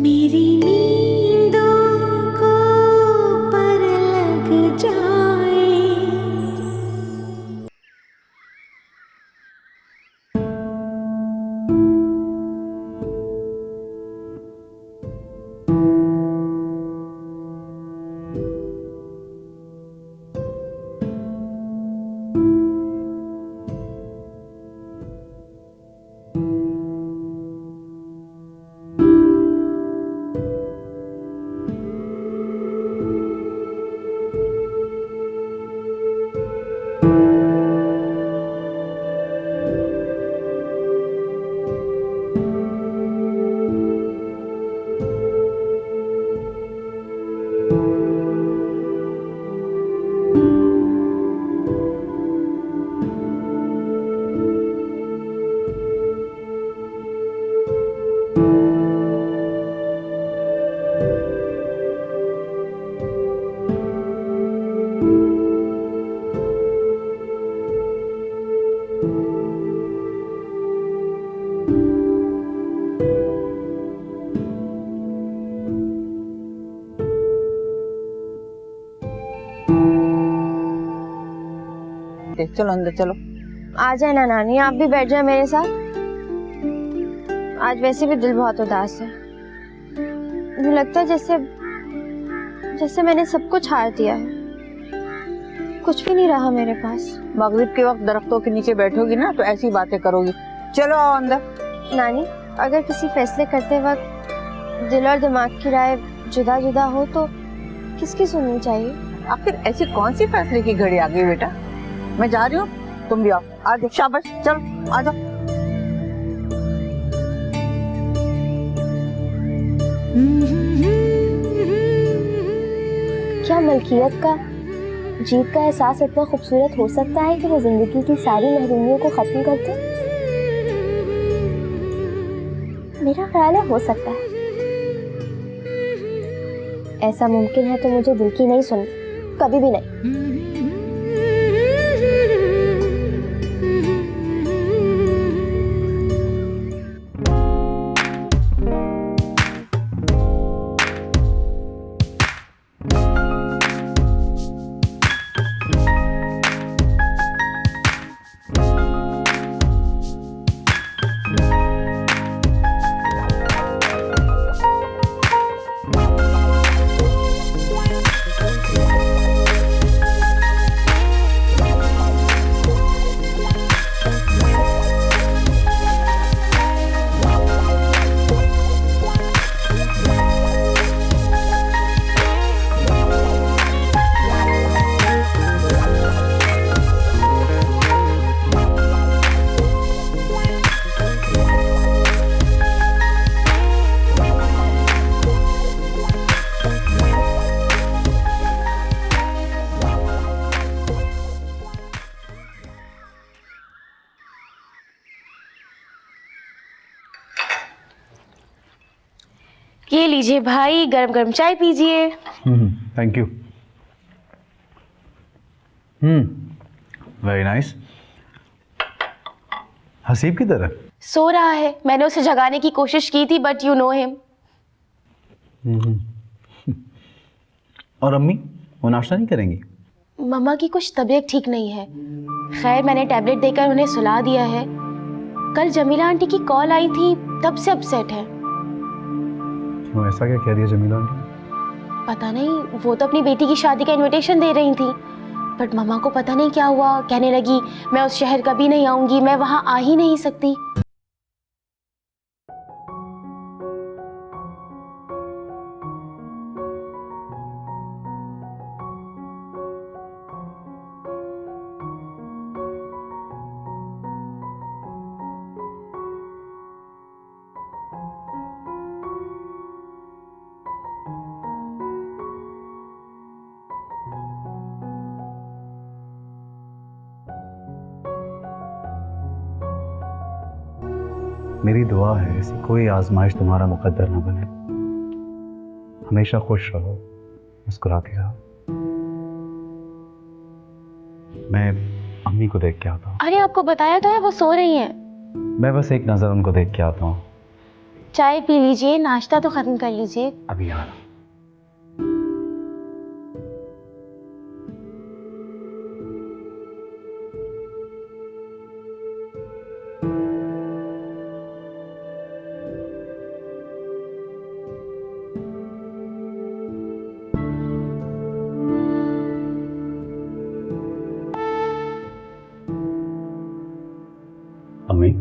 मेरी नींदों को पर लग जाए। चलो अंदर चलो। आ जाए ना नानी, आप भी बैठ जाए मेरे साथ। आज वैसे भी दिल बहुत उदास है। मुझे लगता है जैसे मैंने सब कुछ हार दिया है, कुछ भी नहीं रहा मेरे पास। मगरिब के वक्त दरख्तों के नीचे बैठोगी ना तो ऐसी बातें करोगी। चलो आओ अंदर। नानी, अगर किसी फैसले करते वक्त दिल और दिमाग की राय जुदा जुदा हो तो किसकी सुननी चाहिए? आखिर ऐसी कौन सी फैसले की घड़ी आ गई बेटा? मैं जा रही हूँ, तुम भी आओ। आ जाओ, शाबाश, चलो आ जाओ। क्या मलकियत का, जीत का एहसास इतना खूबसूरत हो सकता है कि वो जिंदगी की सारी महरूमियों को खत्म कर दे? मेरा ख्याल है हो सकता है। ऐसा मुमकिन है तो मुझे दिल की नहीं सुननी, कभी भी नहीं। ये लीजिए भाई, गरम गरम चाय पीजिए। Thank you. Very nice. Haseeb की तरह सो रहा है, मैंने उसे जगाने की कोशिश की थी बट यू नो हिम। और अम्मी वो नाश्ता नहीं करेंगी? मम्मा की कुछ तबीयत ठीक नहीं है। खैर मैंने टैबलेट देकर उन्हें सुला दिया है। कल जमीला आंटी की कॉल आई थी, तब से अपसेट है। क्यों, ऐसा क्या कह दिया जमीला आंटी? पता नहीं, वो तो अपनी बेटी की शादी का इनविटेशन दे रही थी, बट मम्मा को पता नहीं क्या हुआ, कहने लगी मैं उस शहर कभी नहीं आऊंगी, मैं वहां आ ही नहीं सकती। मेरी दुआ है ऐसी कोई आजमाइश तुम्हारा मुकद्दर न बने। हमेशा खुश रहो, मुस्कुराती रहो। मैं अम्मी को देख के आता हूँ। अरे आपको बताया तो है वो सो रही हैं। मैं बस एक नज़र उनको देख के आता हूँ। चाय पी लीजिए, नाश्ता तो खत्म कर लीजिए। अभी आ रहा। अम्मी,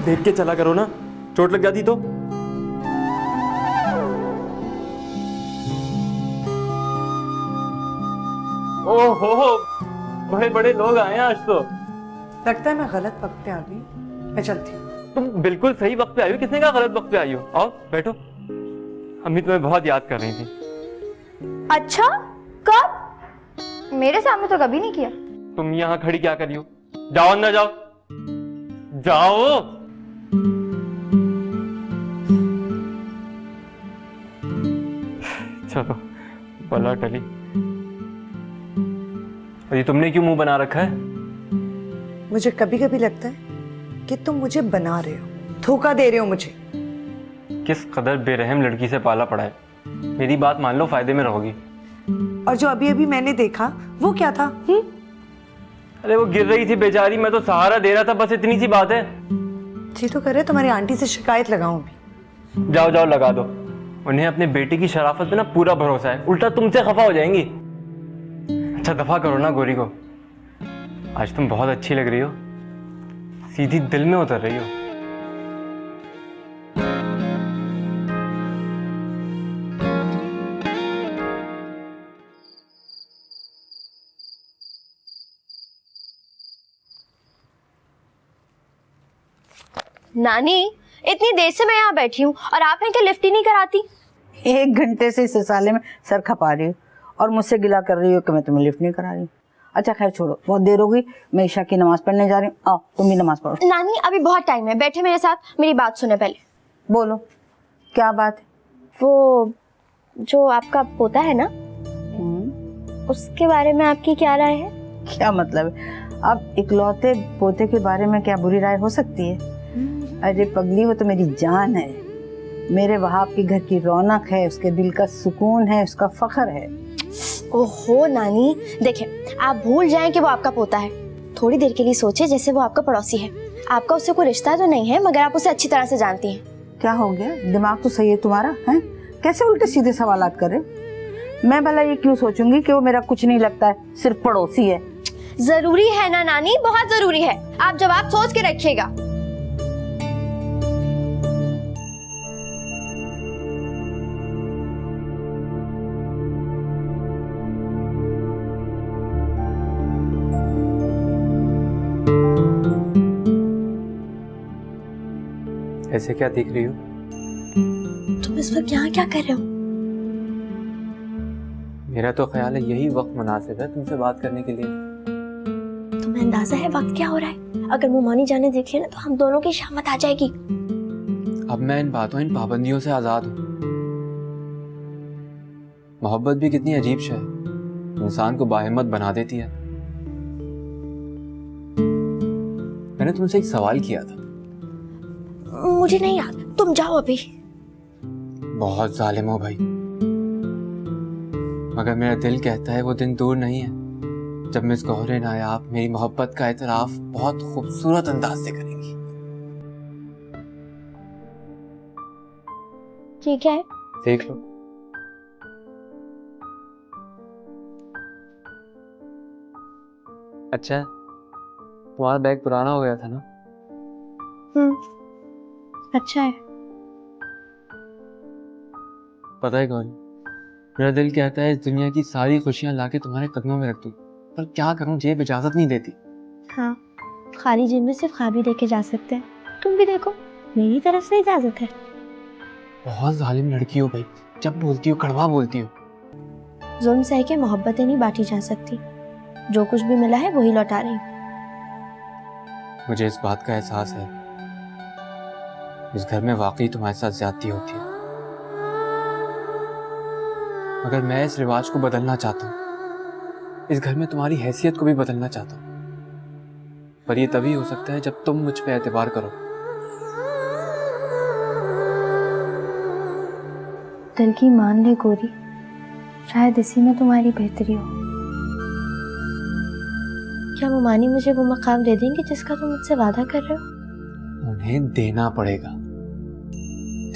देख के चला करो ना, चोट लग जाती तो। ओहो, बड़े बड़े लोग आए हैं आज तो। लगता है मैं गलत वक्त पे आ गई, मैं चलती हूँ। तुम बिल्कुल सही वक्त पे आई हो। किसने कहा गलत वक्त पे आई हो? आओ बैठो, अम्मी तुम्हें बहुत याद कर रही थी। अच्छा, कब? मेरे सामने तो कभी नहीं किया। तुम यहाँ खड़ी क्या कर रही हो? जाओ अंदर जाओ, जाओ। चलो बला टली। अरे तुमने क्यों मुंह बना रखा है? मुझे कभी कभी लगता है कि तुम मुझे बना रहे हो, धोखा दे रहे हो मुझे। किस कदर बेरहम लड़की से पाला पड़ा है। मेरी बात मान लो, फायदे में रहोगी। और जो अभी अभी मैंने देखा वो क्या था? अरे वो गिर रही थी बेचारी, मैं तो सहारा दे रहा था, बस इतनी सी बात है। जी तो करे तुम्हारी आंटी से शिकायत लगाऊं भी। जाओ जाओ लगा दो। उन्हें अपने बेटे की शराफत पे ना पूरा भरोसा है, उल्टा तुमसे खफा हो जाएंगी। अच्छा दफा करो ना गोरी को। आज तुम बहुत अच्छी लग रही हो, सीधी दिल में उतर रही हो। नानी, इतनी देर से मैं यहाँ बैठी हूँ और आप हैं क्या लिफ्ट ही नहीं कराती? 1 घंटे से इस साले में सर खपा रही हो और मुझसे गिला कर रही हो कि मैं तुम्हें लिफ्ट नहीं करा रही हूँ। अच्छा खैर छोड़ो, बहुत देर हो गई, मैं ईशा की नमाज पढ़ने जा रही हूँ। आओ तुम भी नमाज पढ़ो। नानी अभी बहुत टाइम है, बैठे मेरे साथ, मेरी बात सुने पहले। बोलो क्या बात है? वो जो आपका पोता है ना, उसके बारे में आपकी क्या राय है? क्या मतलब है? अब इकलौते पोते के बारे में क्या बुरी राय हो सकती है? अरे पगली, वो तो मेरी जान है, मेरे वहाब के घर की रौनक है, उसके दिल का सुकून है, उसका फख्र है। ओहो नानी, देखें आप भूल जाएं कि वो आपका पोता है। थोड़ी देर के लिए सोचे जैसे वो आपका पड़ोसी है। आपका उससे कोई रिश्ता तो नहीं है, मगर आप उसे अच्छी तरह से जानती हैं। क्या हो गया? दिमाग तो सही है तुम्हारा, है? कैसे उल्टे सीधे सवालात कर रहे हो? मैं भला ये क्यों सोचूंगी कि वो मेरा कुछ नहीं लगता है, सिर्फ पड़ोसी है। जरूरी है ना नानी, बहुत जरूरी है। आप जवाब सोच के रखिएगा। ऐसे क्या देख रही हो? तुम इस वक्त यहाँ क्या कर रहे हो? मेरा तो ख्याल है यही वक्त मुनासिब है तुमसे बात करने के लिए। तुम्हें अंदाजा है वक्त क्या हो रहा है? अगर मुमानी जाने देख लिया ना तो हम दोनों की शामत आ जाएगी। अब मैं इन बातों, इन पाबंदियों से आजाद हूँ। मोहब्बत भी कितनी अजीब शय है, इंसान को बाहिम्मत बना देती है। मैंने तुमसे एक सवाल किया था। मुझे नहीं याद, तुम जाओ अभी। बहुत जालिम हो भाई, मगर मेरा दिल कहता है वो दिन दूर नहीं है जब मिस गौहर नायाब मेरी मोहब्बत का एतराफ बहुत खूबसूरत अंदाज से करेंगी। ये क्या है? देख लो। अच्छा है, तुम्हारा बैग पुराना हो गया था ना? अच्छा है। पता है गौरी, मेरा दिल कहता है इस दुनिया की सारी खुशियां लाके तुम्हारे कदमों में रख दूं, पर क्या करूं, जेब इजाजत नहीं देती। हाँ, खाली जेब में सिर्फ ख्वाब ही देखे जा सकते हैं। तुम भी देखो, मेरी तरफ से इजाजत है। बहुत जालिम लड़की हो भाई, जब बोलती हो कड़वा बोलती हो। जुल्म सह के मोहब्बतें नहीं बांटी जा सकती। जो कुछ भी मिला है वही लौटा रही हूँ। मुझे इस बात का एहसास है, इस घर में वाकई तुम्हारे साथ ज्यादती होती है, मगर मैं इस रिवाज को बदलना चाहता हूँ। इस घर में तुम्हारी हैसियत को भी बदलना चाहता हूँ, पर यह तभी हो सकता है जब तुम मुझ पे एतबार करो। दिल की मान ले गोरी, शायद इसी में तुम्हारी बेहतरी हो। क्या मुमानी मुझे वो मकाम दे देंगे जिसका तुम मुझसे वादा कर रहे हो? उन्हें देना पड़ेगा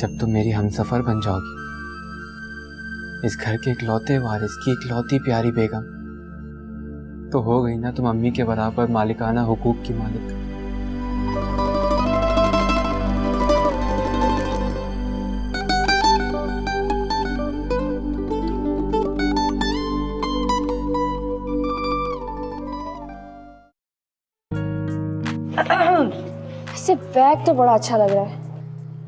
जब तुम मेरी हमसफर बन जाओगी। इस घर के इकलौते वारिस की इकलौती प्यारी बेगम तो हो गई ना तुम अम्मी के बराबर मालिकाना हुकूक की मालिक। इससे बैग तो बड़ा अच्छा लग रहा है।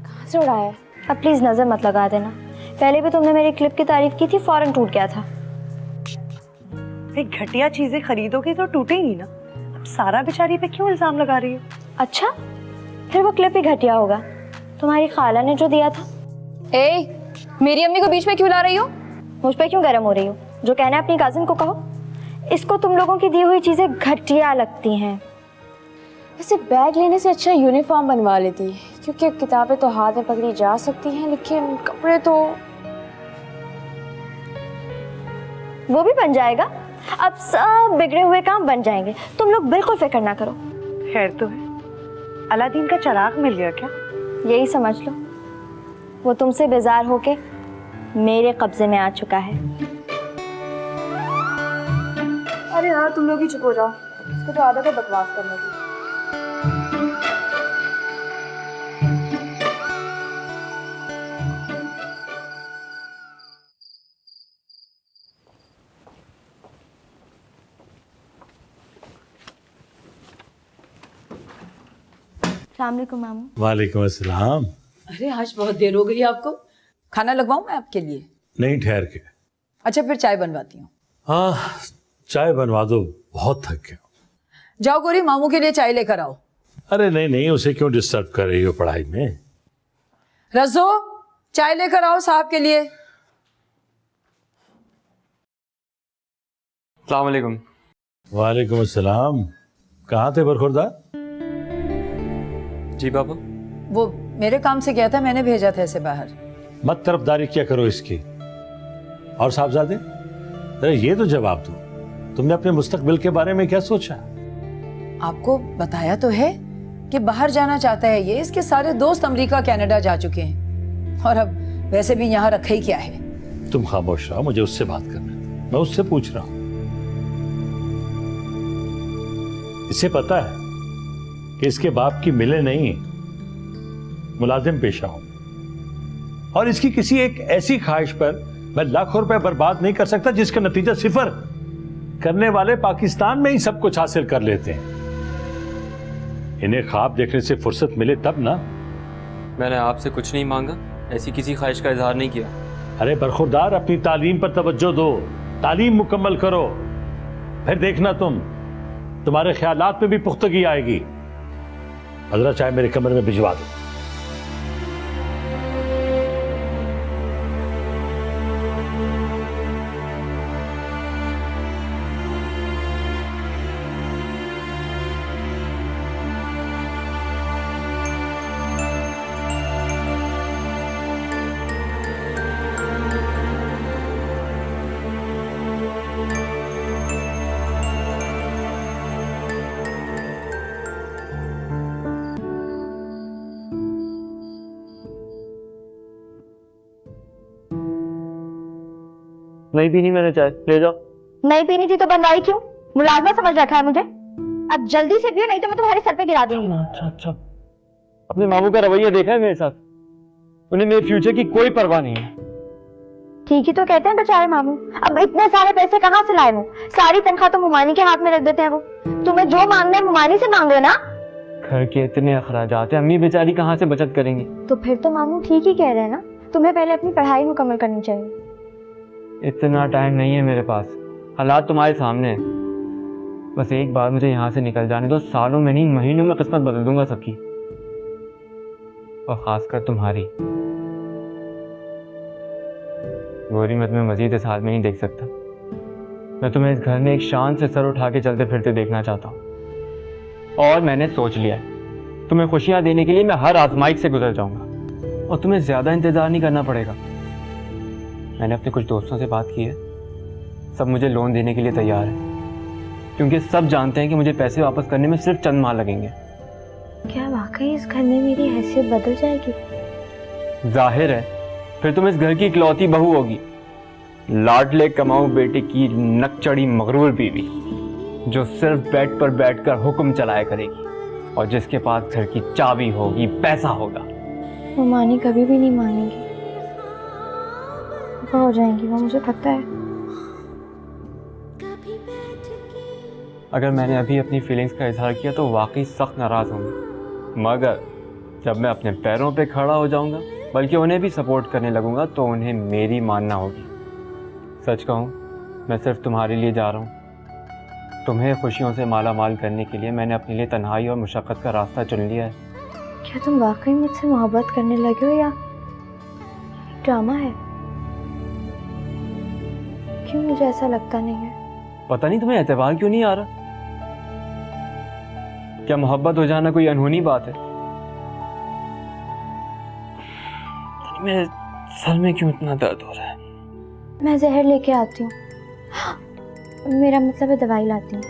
कहाँ से उड़ाया है? अब प्लीज नजर मत लगा देना। पहले भी तुमने मेरी क्लिप की तारीफ की थी, फौरन टूट गया था। घटिया चीजें खरीदोगी तो टूटेगी ना। अब सारा बेचारी पे क्यों इल्जाम लगा रही हो? अच्छा, फिर वो क्लिप ही घटिया होगा। तुम्हारी खाला ने जो दिया था। मेरी अम्मी को बीच में क्यों ला रही हो? मुझ पे क्यों गर्म हो रही हो? जो कहना है अपनी कजिन को कहो। इसको तुम लोगों की दी हुई चीजें घटिया लगती हैं। वैसे बैग लेने से अच्छा यूनिफॉर्म बनवा लेती, क्योंकि किताबें तो हाथ में पकड़ी जा सकती हैं, लेकिन कपड़े तो। वो भी बन जाएगा। अब सब बिगड़े हुए काम बन जाएंगे। तुम लोग बिल्कुल फिक्र ना करो। खैर तो है, अलादीन का चिराग मिल गया क्या? यही समझ लो, वो तुमसे बेजार होके मेरे कब्जे में आ चुका है। अरे यार, तुम लोग ही चुप हो जाओ। इसको तो आदत है बकवास करने की। अस्सलामुअलैकुम मामू। वालेकुम अस्सलाम। अरे आज बहुत देर हो गई आपको। खाना लगवाऊं मैं आपके लिए? नहीं, ठहर के। अच्छा, फिर चाय बनवाती हूँ। हाँ, चाय बनवा दो, बहुत थक गया। जाओ गोरी, मामू के लिए चाय लेकर आओ। अरे नहीं नहीं, उसे क्यों डिस्टर्ब कर रही हो पढ़ाई में? रज़ो, चाय लेकर आओ साहब के लिए। अस्सलाम वालेकुम। वालेकुम अस्सलाम। कहाँ थे बरखुरदार? जी बाबा। वो मेरे काम से गया था, मैंने भेजा था इसे बाहर। मत तरफदारी क्या करो इसकी। और साहबजादे, अरे ये तो जवाब दो, तुमने अपने मुस्तकबिल के बारे में क्या सोचा? आपको बताया तो है कि बाहर जाना चाहता है ये। इसके सारे दोस्त अमेरिका कनाडा जा चुके हैं, और अब वैसे भी यहाँ रखा ही क्या है। तुम खामोश रहो, मुझे उससे बात करने दो, मैं उससे पूछ रहा हूँ। इसे पता है कि इसके बाप की मिले नहीं मुलाजिम पेशा हूं, और इसकी किसी एक ऐसी ख्वाहिश पर मैं लाखों रुपए बर्बाद नहीं कर सकता जिसका नतीजा सिफर। करने वाले पाकिस्तान में ही सब कुछ हासिल कर लेते हैं। इन्हें ख्वाब देखने से फुर्सत मिले तब ना। मैंने आपसे कुछ नहीं मांगा, ऐसी किसी ख्वाहिश का इजहार नहीं किया। अरे बरखुरदार, अपनी तालीम पर तवज्जो दो, तालीम मुकम्मल करो, फिर देखना तुम्हारे ख्यालात में भी पुख्तगी आएगी। हजरा चाय मेरे कमरे में भिजवा दो। नहीं पीनी मैंने चाय, ले जाओ। नहीं पीनी थी तो बनवाई क्यों? मुलाजमा समझ रखा है मुझे? अब जल्दी से पियो नहीं तो मैं तुम्हारे सर पे गिरा दूंगी। अच्छा अच्छा, अपने मामू का रवैया देखा है मेरे साथ? उन्हें मेरे फ्यूचर की कोई परवाह नहीं है। ठीक ही तो कहते हैं बेचारे मामू। अब इतने सारे पैसे कहाँ से लाए वो? सारी तनख्वाह तो मुमानी के हाथ में रख देते हैं वो। तुम्हें जो मांगना है मुमानी से मांग लो ना। घर के इतने अखराजात हैं, अम्मी बेचारी कहाँ से बचत करेंगी? तो फिर तो मामू ठीक ही कह रहे हैं ना, तुम्हें पहले अपनी पढ़ाई मुकम्मल करनी चाहिए। इतना टाइम नहीं है मेरे पास, हालात तुम्हारे सामने हैं। बस एक बार मुझे यहाँ से निकल जाने दो, सालों में नहीं महीनों में किस्मत बदल दूंगा सबकी, और खासकर तुम्हारी। गोरी, मैं तुम्हें मजीद इस हाल में नहीं देख सकता। मैं तुम्हें इस घर में एक शान से सर उठा के चलते फिरते देखना चाहता हूँ, और मैंने सोच लिया है तुम्हें खुशियाँ देने के लिए मैं हर आजमाइश से गुजर जाऊंगा, और तुम्हें ज़्यादा इंतज़ार नहीं करना पड़ेगा। मैंने अपने कुछ दोस्तों से बात की है, सब मुझे लोन देने के लिए तैयार है, क्योंकि सब जानते हैं कि मुझे पैसे वापस करने में सिर्फ चंद माह लगेंगे। क्या वाकई इस घर में मेरी हैसियत बदल जाएगी? जाहिर है, फिर तुम इस घर की इकलौती बहू होगी, लाडले कमाऊ बेटे की नकचड़ी मगरूर बीवी, जो सिर्फ बेड पर बैठकर हुक्म चलाया करेगी, और जिसके पास घर की चाबी होगी, पैसा होगा। वो मानी कभी भी नहीं मानेगी, खफा हो जाएंगी वो, मुझे पता है। अगर मैंने अभी अपनी फीलिंग्स का इजहार किया तो वाकई सख्त नाराज होंगे, मगर जब मैं अपने पैरों पे खड़ा हो जाऊंगा, बल्कि उन्हें भी सपोर्ट करने लगूंगा, तो उन्हें मेरी मानना होगी। सच कहूँ, मैं सिर्फ तुम्हारे लिए जा रहा हूँ। तुम्हें खुशियों से माला माल करने के लिए मैंने अपने लिए तन्हाई और मुशक्क़त का रास्ता चुन लिया है। क्या तुम वाकई मुझसे मोहब्बत करने लगे हो या ड्रामा है? क्यों मुझे ऐसा लगता नहीं है? पता नहीं तुम्हें एतबार क्यों नहीं आ रहा? क्या मोहब्बत हो जाना कोई अनहोनी बात है? मेरे सर में क्यों इतना दर्द हो रहा है? मैं जहर लेके आती हूँ, मेरा मतलब है दवाई लाती हूँ।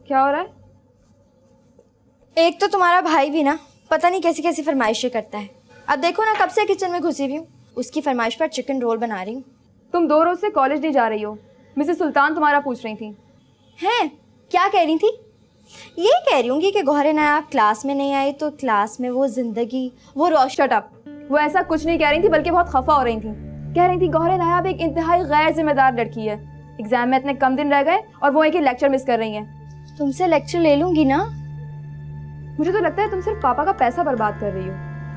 क्या हो रहा है? एक तो तुम्हारा भाई भी ना पता नहीं कैसी कैसी फरमाइशें करता है। अब देखो ना, कब से किचन में घुसी हुई हूँ, उसकी फरमाइश पर चिकन रोल बना रही हूँ। तुम 2 रोज से कॉलेज नहीं जा रही हो, मिसेस सुल्तान तुम्हारा पूछ रही थी। हैं? क्या कह रही थी? ये कह रही होंगी कि गौहर नायाब क्लास में नहीं आई तो क्लास में वो जिंदगी, वो शट अप। वो ऐसा कुछ नहीं कह रही थी, बल्कि बहुत खफा हो रही थी। कह रही थी गौहर नायाब एक इंतहाई गैर जिम्मेदार लड़की है, एग्जाम में इतने कम दिन रह गए और वो एक ही लेक्चर मिस कर रही है। तुमसे लेक्चर ले लूंगी ना। मुझे तो लगता है तुम सिर्फ पापा का पैसा बर्बाद कर रही हो,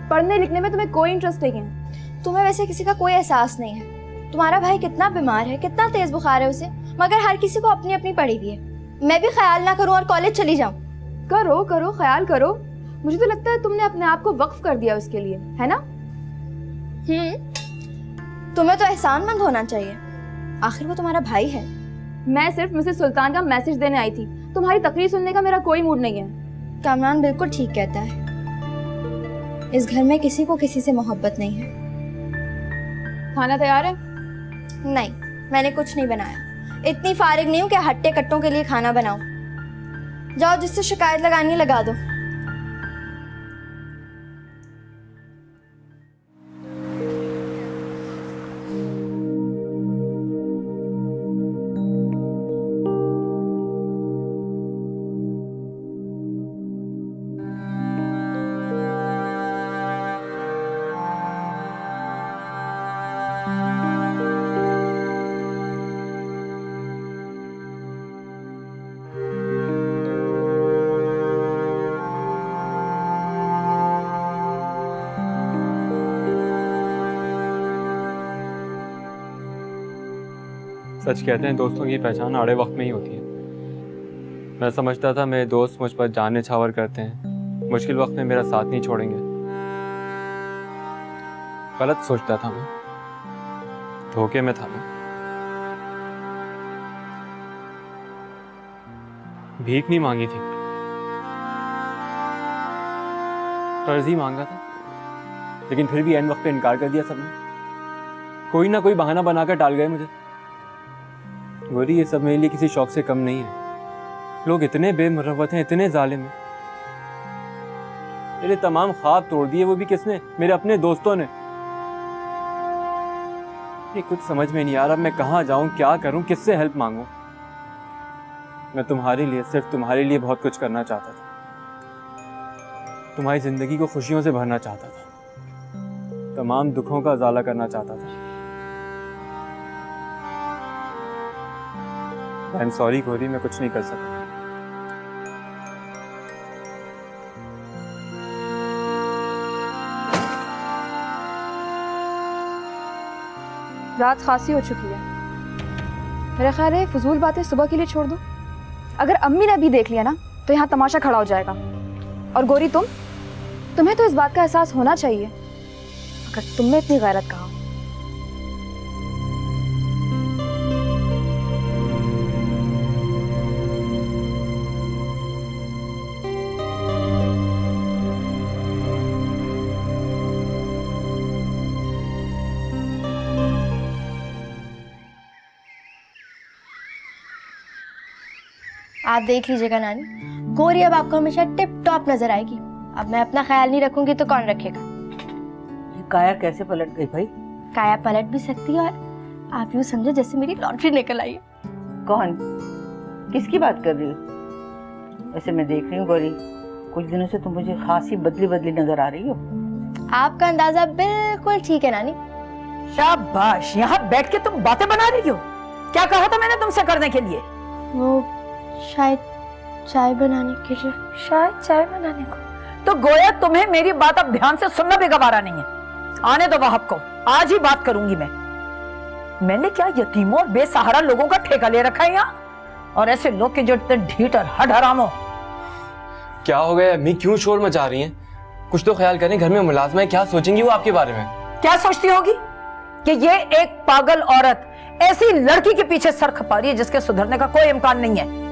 पढ़ने लिखने में तुम्हें कोई इंटरेस्ट नहीं है। तुम्हें वैसे किसी का कोई एहसास नहीं है। तुम्हारा भाई कितना बीमार है, कितना तेज बुखार है उसे, मगर हर किसी को अपनी अपनी पड़ी हुई है। मैं भी ख्याल ना करूं और कॉलेज चली जाऊं? करो करो, ख्याल करो। मुझे तो लगता है तुमने अपने आप को वक्फ कर दिया उसके लिए, है ना? तुम्हें तो एहसानमंद होना चाहिए, आखिर वो तुम्हारा भाई है। मैं सिर्फ मिसेस सुल्तान का मैसेज देने आई थी, तुम्हारी तकरीर सुनने का मेरा कोई मूड नहीं है। कामरान बिल्कुल ठीक कहता है, इस घर में किसी को किसी से मोहब्बत नहीं है। खाना तैयार है? नहीं, मैंने कुछ नहीं बनाया। इतनी फारिग नहीं हूँ कि हट्टे कट्टों के लिए खाना बनाऊं। जाओ, जिससे शिकायत लगानी लगा दो। सच कहते हैं दोस्तों की पहचान आड़े वक्त में ही होती है। मैं समझता था मेरे दोस्त मुझ पर जान न्यौछावर करते हैं, मुश्किल वक्त में मेरा साथ नहीं छोड़ेंगे। गलत सोचता था मैं, धोखे में था मैं। भीख नहीं मांगी थी, कर्ज ही मांगा था, लेकिन फिर भी ऐन वक्त पे इनकार कर दिया सबने। कोई ना कोई बहाना बनाकर टाल गए मुझे। गौरी, ये सब मेरे लिए किसी शौक से कम नहीं है। लोग इतने बेमुरव्वत हैं, इतने जालिम हैं। मेरे तमाम ख्वाब तोड़ दिए, वो भी किसने? मेरे अपने दोस्तों ने। ये कुछ समझ में नहीं आ रहा, मैं कहाँ जाऊं, क्या करूं, किससे हेल्प मांगूं। मैं तुम्हारे लिए, सिर्फ तुम्हारे लिए बहुत कुछ करना चाहता था। तुम्हारी जिंदगी को खुशियों से भरना चाहता था, तमाम दुखों का उजाला करना चाहता था। आई एम सॉरी गौरी, मैं कुछ नहीं कर सकता। रात खासी हो चुकी है, मेरा ख्याल है फजूल बातें सुबह के लिए छोड़ दो। अगर अम्मी ने भी देख लिया ना तो यहाँ तमाशा खड़ा हो जाएगा। और गौरी, तुम्हें तो इस बात का एहसास होना चाहिए, अगर तुमने इतनी गैरत कहा। आप देख लीजिएगा नानी, गौरी अब आपको हमेशा टिप टॉप नजर आएगी। अब मैं अपना ख्याल नहीं रखूंगी तो कौन रखेगा? ये काया कैसे पलट गई भाई? काया पलट भी सकती है, और आप यूँ समझो जैसे मेरी लॉटरी निकल आई है। कौन? किसकी बात कर रही हो? वैसे मैं देख रही हूँ गौरी, कुछ दिनों से तुम मुझे खासी बदली बदली नजर आ रही हो। आपका अंदाजा बिल्कुल ठीक है नानी। शाबाश, यहाँ बैठ के तुम बातें बना रही हो। क्या कहा था मैंने तुमसे करने के लिए? वो शायद चाय बनाने के लिए। शायद चाय बनाने को? तो गोया तुम्हें मेरी बात अब ध्यान से सुनना भी गवारा नहीं है। आने दो वहाब को, आज ही बात करूंगी मैं। मैंने क्या यतीमों और बेसहारा लोगों का ठेका ले रखा है यहाँ? और ऐसे लोग के जो इतने ढीठ और हड हराम हो। क्या हो गया अम्मी, क्यों शोर मचा रही हैं? कुछ तो ख्याल करें, घर में मुलाजमा है, क्या सोचेंगी वो आपके बारे में? क्या सोचती होगी कि ये एक पागल औरत ऐसी लड़की के पीछे सर खपा रही है जिसके सुधरने का कोई इम्कान नहीं है।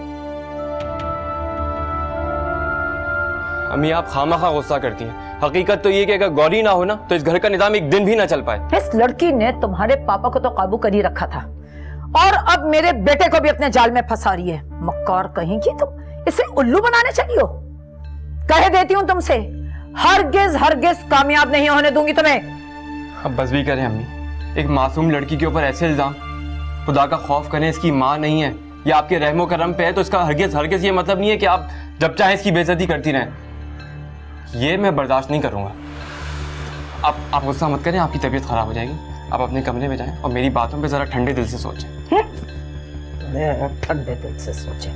अम्मी, आप खामखा गुस्सा करती हैं। हकीकत तो ये कि अगर गौरी ना हो ना तो इस घर का निजाम एक दिन भी ना चल पाए। इस लड़की ने तुम्हारे पापा को तो काबू कर ही रखा था, और अब मेरे बेटे को भी अपने जाल में फंसा रही है। मक्कार कहीं की, तुम इसे उल्लू बनाने चली हो। कह देती हूँ तुमसे, हरगिज हरगिज कामयाब नहीं होने दूंगी तुम्हें। अब बस भी करें अम्मी, एक मासूम लड़की के ऊपर ऐसे इल्जाम। खुदा का खौफ करें, इसकी माँ नहीं है, ये आपके रहमो करम पे है, तो इसका हरगिज हरगिज ये मतलब नहीं है कि आप जब चाहे इसकी बेइज्जती करती रहें। ये मैं बर्दाश्त नहीं करूंगा। आप गुस्सा मत करें, आपकी तबीयत खराब हो जाएगी। आप अपने कमरे में जाएं और मेरी बातों पे जरा ठंडे दिल से सोचें। ठंडे दिल से सोचें।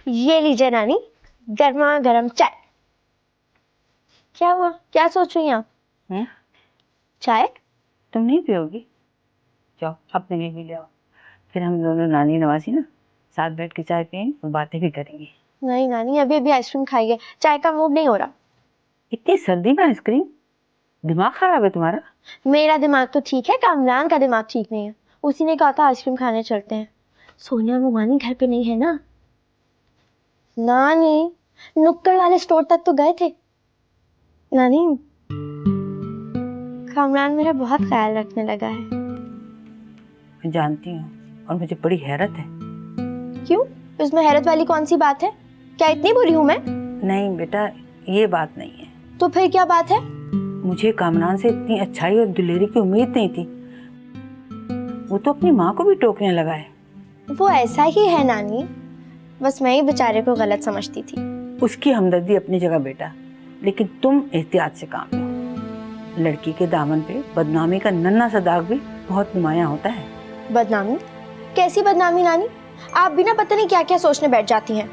ये लीजिए नानी, गर्मा गर्म चाय। क्या हुआ, क्या सोच रही हैं आप? चाय तुम नहीं पियोगी? जाओ अपने लिए भी ले आओ, फिर हम दोनों नानी नवाजी ना साथ बैठ के चाय पियेंगे और बातें भी करेंगे। नहीं नानी, अभी अभी आइसक्रीम खाई है, चाय का मूड नहीं हो रहा। इतनी सर्दी में आइसक्रीम? दिमाग खराब है तुम्हारा? मेरा दिमाग तो ठीक है, कामरान का दिमाग ठीक नहीं है। उसी ने कहा था आइसक्रीम खाने चलते हैं। सोनिया मुमानी घर पे नहीं है ना? नानी, नुक्कड़ वाले स्टोर तक तो गए थे। नानी, कामरान मेरा बहुत ख्याल रखने लगा है। मैं जानती हूँ, और मुझे बड़ी हैरत है। क्यों? इसमें हैरत वाली कौन सी बात है? क्या इतनी बुरी हूँ मैं? नहीं बेटा, ये बात नहीं है। तो फिर क्या बात है? मुझे कामरान से इतनी अच्छाई और दिलेरी की उम्मीद नहीं थी। वो तो अपनी माँ को भी टोकने लगा है। वो ऐसा ही है नानी, बस मैं ही बेचारे को गलत समझती थी। उसकी हमदर्दी अपनी जगह बेटा, लेकिन तुम एहतियात से काम लो। लड़की के दामन पे बदनामी का नन्हा सा दाग भी बहुत नुमाया होता है। बदनामी? कैसी बदनामी नानी? आप बिना पता नहीं क्या क्या सोचने बैठ जाती हैं।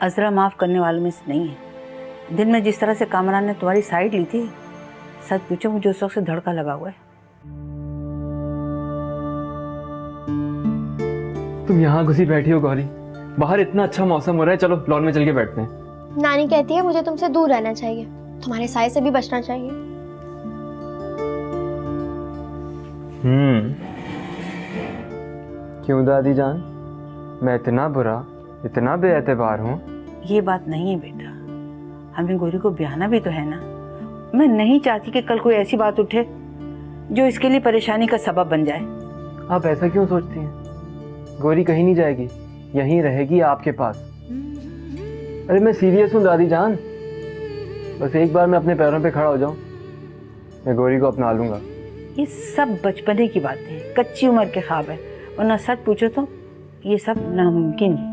अजरा माफ करने वालों में से नहीं है। दिन में जिस तरह से कामरान ने तुम्हारी साइड ली थी, सच पूछो मुझे उस वक्त से धड़का लगा हुआ है। तुम यहाँ घुसी बैठी हो गौरी, बाहर इतना अच्छा मौसम हो रहा है, चलो लॉन में चल के बैठते हैं। नानी कहती है मुझे तुमसे दूर रहना चाहिए। तुम्हारे साए से भी बचना चाहिए। क्यों दादी जान, मैं इतना बुरा, इतना बेएतबार हूँ? ये बात नहीं है बेटा, हमें गौरी को ब्याहना भी तो है ना। मैं नहीं चाहती कि कल कोई ऐसी बात उठे जो इसके लिए परेशानी का सबब बन जाए। आप ऐसा क्यों सोचती हैं? गौरी कहीं नहीं जाएगी, यहीं रहेगी आपके पास। अरे मैं सीरियस हूँ दादी जान, बस एक बार मैं अपने पैरों पे खड़ा हो जाऊं, मैं गौरी को अपना लूंगा। ये सब बचपने की बातें हैं, कच्ची उम्र के ख्वाब है, वरना सच पूछो तो ये सब नामुमकिन है।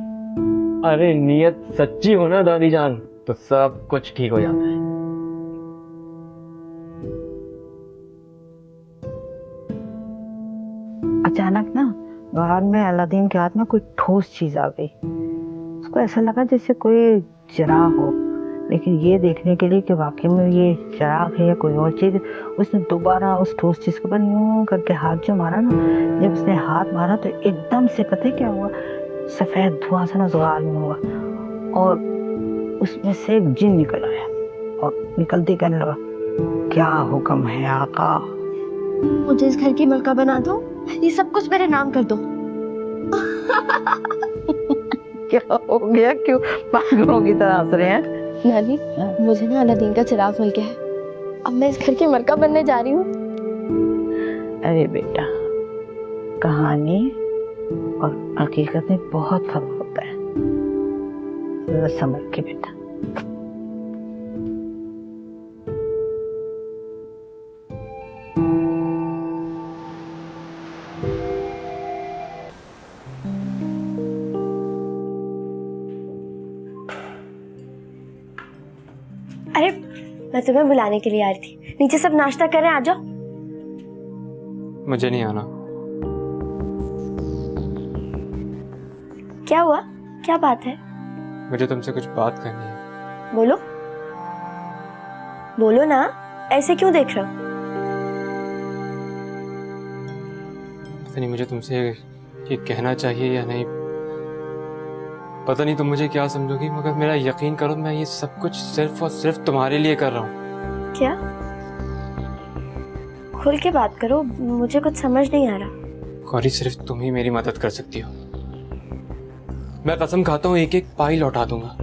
अरे नीयत सच्ची हो ना दादी जान तो सब कुछ ठीक हो जाता है। अचानक ना घर में अलादीन के हाथ में कोई ठोस चीज आ गई। उसको ऐसा लगा जैसे कोई चिराग हो, लेकिन ये देखने के लिए कि वाकई में ये चिराग है या कोई और चीज, उसने दोबारा उस ठोस चीज के ऊपर यूं करके हाथ जो मारा ना, जब उसने हाथ मारा तो एकदम से पता है क्या हुआ, सफेद धुआं सा नज़र में हुआ और उसमें से एक जिन निकल आया और निकलते कहने लगा, क्या हुक्म है आका? मुझे इस घर की मलका बना दो, ये सब कुछ मेरे नाम कर दो। क्या हो गया, क्यों पागलों की तरह हंस रहे हैं? नानी, मुझे ना अलादीन का चिराग मिल गया है, अब मैं इस घर की मलका बनने जा रही हूँ। अरे बेटा, कहानी और हकीकत में बहुत फर्क होता है, जरा समझ के बेटा। अरे मैं तुम्हें बुलाने के लिए आ रही थी, नीचे सब नाश्ता कर रहे हैं, आ जाओ। मुझे नहीं आना। क्या हुआ, क्या बात है? मुझे तुमसे कुछ बात करनी है। बोलो बोलो ना, ऐसे क्यों देख रहे हो? पता नहीं मुझे तुमसे ये कहना चाहिए या नहीं, पता नहीं तुम मुझे क्या समझोगी, मगर मेरा यकीन करो मैं ये सब कुछ सिर्फ और सिर्फ तुम्हारे लिए कर रहा हूँ। क्या? खुल के बात करो, मुझे कुछ समझ नहीं आ रहा। गौरी, सिर्फ तुम ही मेरी मदद कर सकती हो। मैं कसम खाता हूँ एक एक पाई लौटा दूंगा।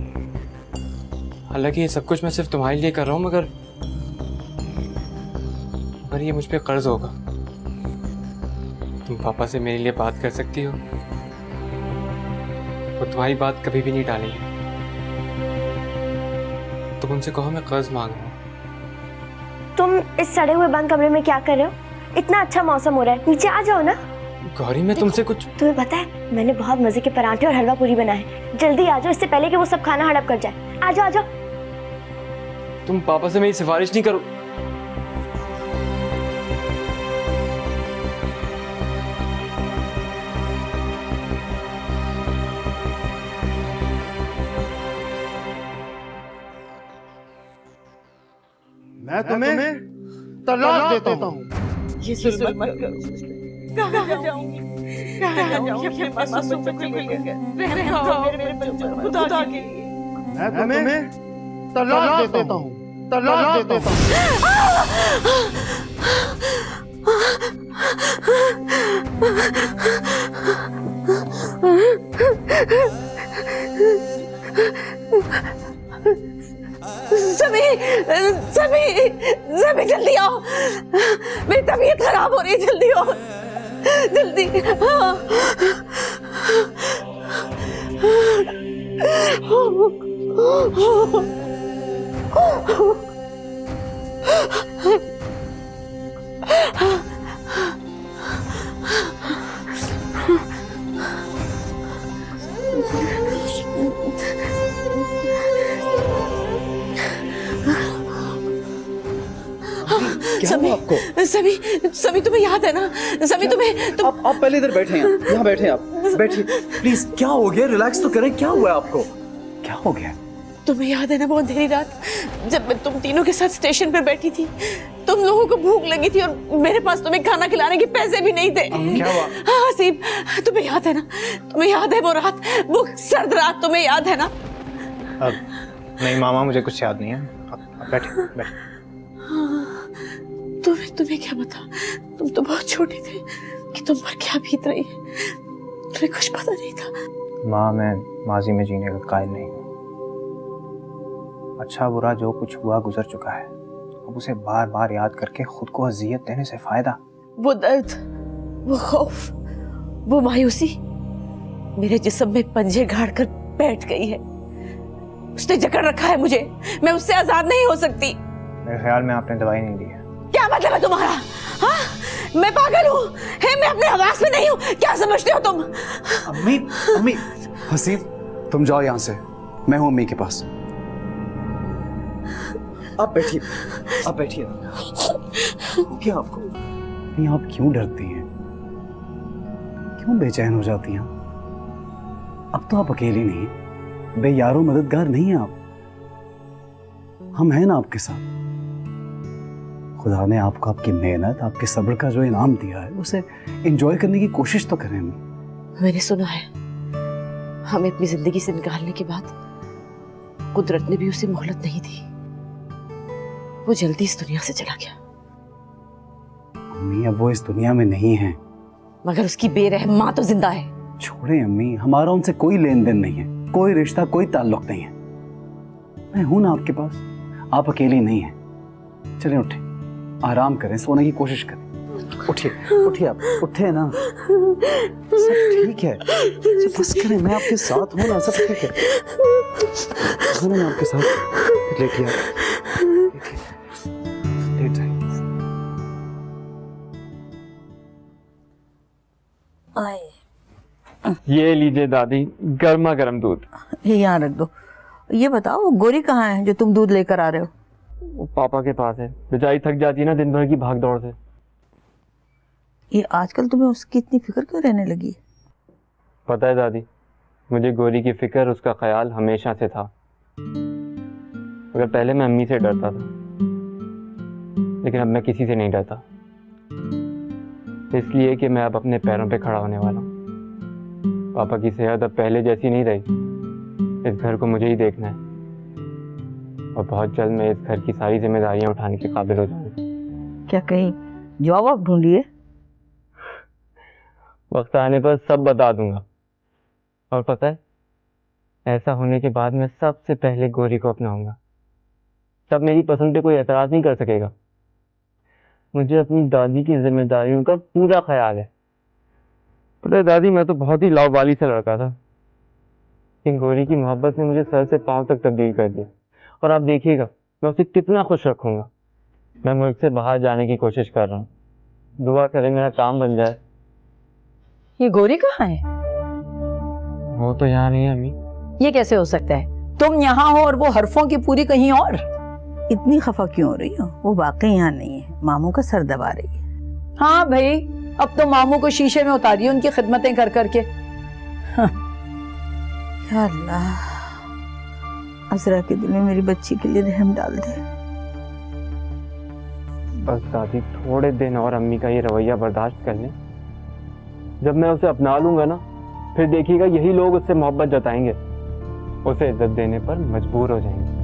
हालांकि ये सब कुछ मैं सिर्फ तुम्हारे लिए कर रहा हूँ, मगर ये मुझ पे कर्ज होगा। तुम पापा से मेरे लिए बात कर सकती हो, वो तुम्हारी बात कभी भी नहीं टालेंगे। तुम उनसे कहो मैं कर्ज मांग रहा हूँ। तुम इस सड़े हुए बंद कमरे में क्या कर रहे हो? इतना अच्छा मौसम हो रहा है, नीचे आ जाओ ना। गौरी, मैं तुमसे कुछ... तुम्हें पता है मैंने बहुत मजे के पराठे और हलवा पूरी बनाए, जल्दी आ जाओ, इससे पहले कि वो सब खाना हड़प कर जाए। आ जाओ आ जाओ। तुम पापा से मेरी सिफारिश नहीं करो। मैं तुम्हें तलाक देता हूँ। ये जुल्म मत करो। कहाँ जाऊंगी? कहाँ जाऊंगी अपने मासूम बच्चे को लेकर? रहम खाओ मेरे बच्चों पर, खुदा के लिए। मैं तुम्हें तलाक देता हूँ, तलाक देता हूँ। सभी जल्दी आओ, मेरी तबीयत खराब हो रही है, जल्दी आओ, जल्दी। क्या हुआ आपको? सभी तुम्हें याद है ना? सभी तुम्हें आप पहले इधर बैठे हैं, यहाँ बैठे हैं, आप बैठिए प्लीज। क्या हो गया? रिलैक्स तो करें, क्या हुआ आपको? क्या हो गया? तुम्हें याद है ना वो अंधेरी रात जब मैं तुम तीनों के साथ स्टेशन पर बैठी थी? तुम लोगों को भूख लगी थी और मेरे पास तुम्हें खाना खिलाने के पैसे भी नहीं थे। क्या हुआ? हाँ हसीब, तुम्हें याद है ना? तुम्हें याद है वो रात, वो सर्द रात तुम्हें याद है ना? नहीं मामा, मुझे कुछ याद नहीं है। बैठे बैठे। तुम्हें क्या पता, तुम तो बहुत छोटे थे कि तुम पर क्या बीत रही है, तुम्हें कुछ पता नहीं था। माँ, मैं माजी में जीने का कायल नहीं हूँ। अच्छा बुरा जो कुछ हुआ गुजर चुका है, अब उसे बार बार याद करके खुद को अजियत देने से फायदा। वो दर्द, वो खौफ, वो मायूसी मेरे जिस्म में पंजे गाड़ कर बैठ गई है। उसने जकड़ रखा है मुझे, मैं उससे आजाद नहीं हो सकती। मेरे ख्याल में आपने दवाई नहीं ली है। क्या मतलब है तुम्हारा? हाँ, मैं पागल हूँ? मैं अपने हवास में नहीं हूँ, क्या समझते हो तुम? अम्मी, अम्मी, हसीब, तुम जाओ यहाँ से, मैं हूँ अम्मी के पास। आप बैठिए, आप बैठिए। क्या आपको? नहीं, आप क्यों डरती हैं? क्यों बेचैन हो जाती हैं? अब तो आप अकेली नहीं, बेयारो मददगार नहीं हैं आप। हम हैं ना आपके साथ। खुदा ने आपको आपकी मेहनत, आपके सब्र का जो इनाम दिया है, उसे एंजॉय करने की कोशिश तो करें। मैंने सुना है, हमें अपनी जिंदगी से निकालने के बाद कुदरत ने भी उसे मोहलत नहीं दी। वो जल्दी इस दुनिया से चला गया। अम्मी, अब वो इस दुनिया में नहीं है। मगर उसकी बेरहम माँ तो जिंदा है। छोड़े अम्मी, हमारा उनसे कोई लेन देन नहीं है, कोई रिश्ता, कोई ताल्लुक नहीं है। मैं हूं ना आपके पास, आप अकेली नहीं हैं। चलें, उठे, आराम करें, सोने की कोशिश करें। उठिए, उठिए, आप उठे ना, सब ठीक है। बस करें, मैं आपके साथ हूं ना, सब ठीक है। मैं आपके साथ। लेटिए, लेट जाइए। ये लीजिए दादी, गर्मा गर्म दूध। ये यहाँ रख दो। ये बताओ, गोरी कहाँ है जो तुम दूध लेकर आ रहे हो? वो पापा के पास है, बेचारी थक जाती है ना दिन भर की भाग दौड़ से। ये आजकल तुम्हें उसकी इतनी फिक्र क्यों रहने लगी? पता है दादी, मुझे गोरी की फिक्र, उसका ख्याल हमेशा से था। मगर पहले मैं अम्मी से डरता था, लेकिन अब मैं किसी से नहीं डरता। इसलिए कि मैं अब अपने पैरों पे खड़ा होने वाला हूँ। पापा की सेहत अब पहले जैसी नहीं रही। इस घर को मुझे ही देखना है और बहुत जल्द मैं इस घर की सारी जिम्मेदारियां उठाने के काबिल हो जाऊंगा। क्या कहीं जवाब ढूंढिए? वक्त आने पर सब बता दूंगा। और पता है, ऐसा होने के बाद मैं सबसे पहले गोरी को अपनाऊंगा। तब मेरी पसंद पे कोई एतराज नहीं कर सकेगा। मुझे अपनी दादी की जिम्मेदारियों का पूरा ख्याल है। पता है दादी, मैं तो बहुत ही लावाली से लड़का था, लेकिन गोरी की मोहब्बत ने मुझे सर से पांव तक तब्दील कर दिया। और आप देखिएगा मैं उसे कितना खुश रखूंगा। मैं मुल्क से बाहर जाने की कोशिश कर रहा हूँ। दुआ करें मेरा काम बन जाए। ये गोरी कहाँ है? वो तो यहाँ नहीं है अम्मी। ये कैसे हो सकता है? तुम यहाँ हो और वो हरफों की पूरी कहीं और। इतनी खफा क्यों हो रही हो? वो वाकई यहाँ नहीं है, मामू का सर दबा रही है। हाँ भाई, अब तो मामू को शीशे में उतारिए उनकी खिदमतें कर करके। हाँ। या अल्लाह, अजरा के दिल में मेरी बच्ची के लिए रहम डाल दे। बस दादी, थोड़े दिन और अम्मी का ये रवैया बर्दाश्त कर लें। जब मैं उसे अपना लूंगा ना, फिर देखिएगा यही लोग उससे मोहब्बत जताएंगे, उसे इज्जत देने पर मजबूर हो जाएंगे।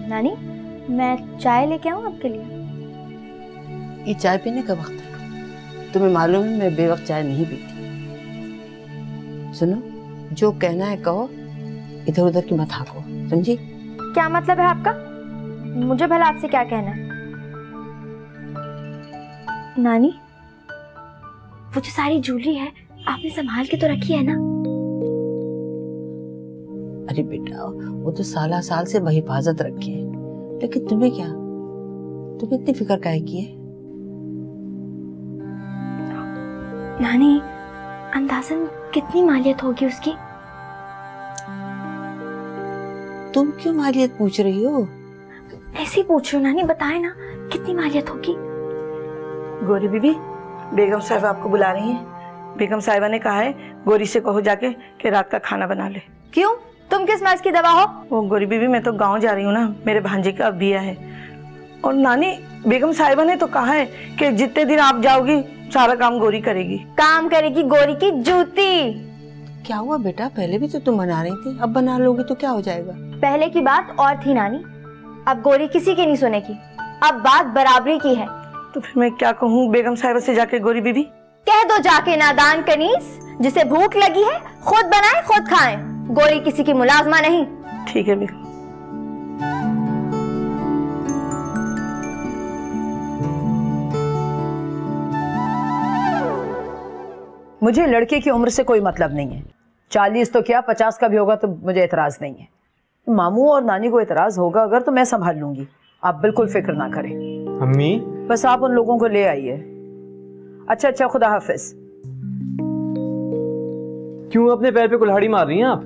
नानी, मैं चाय लेके आऊँ आपके लिए? ये चाय पीने का वक्त है? तुम्हें मालूम है मैं बेवक्त चाय नहीं पीती। सुनो, जो कहना है कहो, इधर उधर की मत हाँको, समझी? क्या मतलब है आपका? मुझे भला आपसे क्या कहना है? नानी, वो जो सारी ज्वेलरी है आपने संभाल के तो रखी है ना? अरे बेटा, वो तो साला साल से वही हिफाजत रखी है, लेकिन तुम्हें क्या, तुम्हें इतनी फिक्र काहे की है? नानी, अंदाजन कितनी मालियत होगी उसकी? तुम क्यों मालियत पूछ रही हो? ऐसे ही पूछ रही हूँ नानी, बताए ना कितनी मालियत होगी। गोरी बीबी, बेगम साहिबा आपको बुला रही हैं। बेगम साहिबा ने कहा है गोरी से कहो जाके कि रात का खाना बना ले। क्यों? तुम किस मर्ज की दवा हो? वो गोरी बीबी, मैं तो गांव जा रही हूँ ना, मेरे भांजे का बिया है। और नानी, बेगम साहिबा ने तो कहा है कि जितने दिन आप जाओगी सारा काम गोरी करेगी। काम करेगी गोरी की जूती। क्या हुआ बेटा, पहले भी तो तुम बना रही थी, अब बना लोगी तो क्या हो जाएगा? पहले की बात और थी नानी, अब गोरी किसी की नहीं सुनेगी, अब बात बराबरी की है। तो फिर मैं क्या कहूँ बेगम साहिबा से जाके गोरी बीबी? कह दो जाके नादान कनीज, जिसे भूख लगी है खुद बनाए खुद खाएं, गोरी किसी की मुलाजमा नहीं। ठीक है बेगम। मुझे लड़के की उम्र से कोई मतलब नहीं है, 40 तो क्या 50 का भी होगा तो मुझे एतराज नहीं है। मामू और नानी को एतराज होगा अगर तो मैं संभाल लूंगी, आप बिल्कुल फिक्र ना करें। अम्मी, बस आप उन लोगों को ले आइए। अच्छा अच्छा, खुदा हाफिज। क्यों अपने पैर पे कुल्हाड़ी मार रही हैं आप?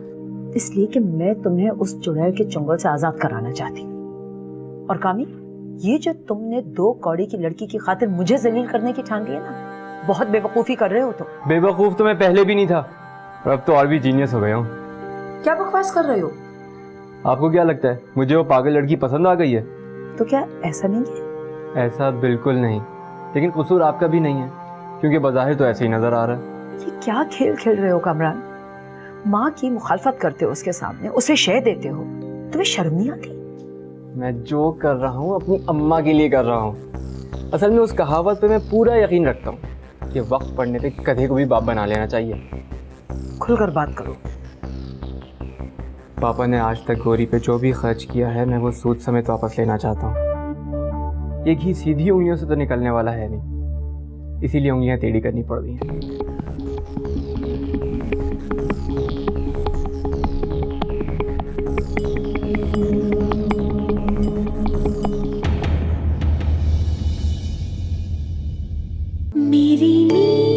इसलिए कि मैं तुम्हें उस चुड़ैल के चंगुल से आजाद कराना चाहती हूँ। और कामी, ये जो तुमने 2 कौड़ी की लड़की की खातिर मुझे जलील करने की ठान ली है ना, बहुत बेवकूफी कर रहे हो तुम। बेवकूफ तो मैं पहले भी नहीं था, और अब तो और भी जीनियस हो गया हूँ। क्या बकवास कर रहे हो? आपको क्या लगता है मुझे वो पागल लड़की पसंद आ गई है? तो क्या ऐसा नहीं है? ऐसा बिल्कुल नहीं, लेकिन कसूर आपका भी नहीं है, क्योंकि बज़ाहिर तो ऐसे ही नजर आ रहा है। ये क्या खेल खेल रहे हो कामरान? माँ की मुखालफत करते हो उसके सामने, उसे शय देते हो, तुम्हें शर्म नहीं आती? मैं जो कर रहा हूँ अपनी अम्मा के लिए कर रहा हूँ। असल में उस कहावत पे मैं पूरा यकीन रखता हूँ कि वक्त पड़ने पे गधे को भी बाप बना लेना चाहिए। खुलकर बात करो। पापा ने आज तक गौरी पे जो भी खर्च किया है मैं वो सूद समेत वापस लेना चाहता हूँ। ये घी सीधी उंगलियों से तो निकलने वाला है नहीं, इसीलिए उंगलियां टेढ़ी करनी पड़ रही हैं। मेरी नींद